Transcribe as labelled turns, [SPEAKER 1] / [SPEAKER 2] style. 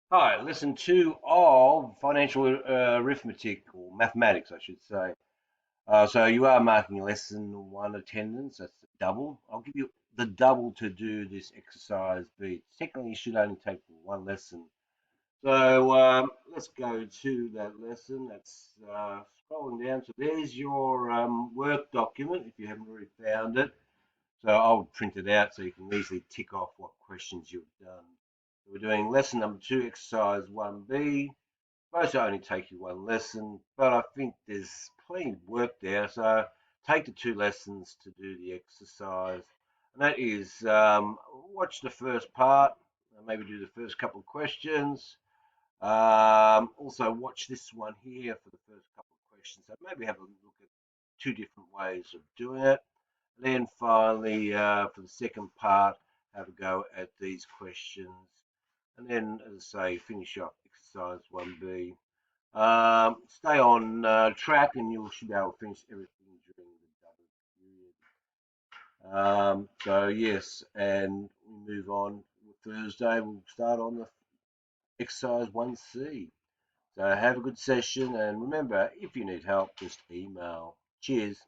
[SPEAKER 1] Hi, lesson two of financial arithmetic or mathematics, I should say. So you are marking lesson one attendance. That's the double. I'll give you the double to do this exercise B. Technically, you should only take one lesson. So let's go to that lesson. That's scrolling down. So there's your work document if you haven't already found it. So I'll print it out so you can easily tick off what questions you've done. So we're doing lesson number two, exercise 1B. Supposed to only take you one lesson, but I think there's plenty of work there. So take the two lessons to do the exercise. And that is watch the first part, maybe do the first couple of questions. Also watch this one here for the first couple of questions. So maybe have a look at two different ways of doing it. Then finally, for the second part, have a go at these questions. And then, as I say, finish off exercise 1B. Stay on track and you should be able to finish everything during the double period. So, yes, and we move on. Thursday, we'll start on the exercise 1C. So, have a good session. And remember, if you need help, just email. Cheers.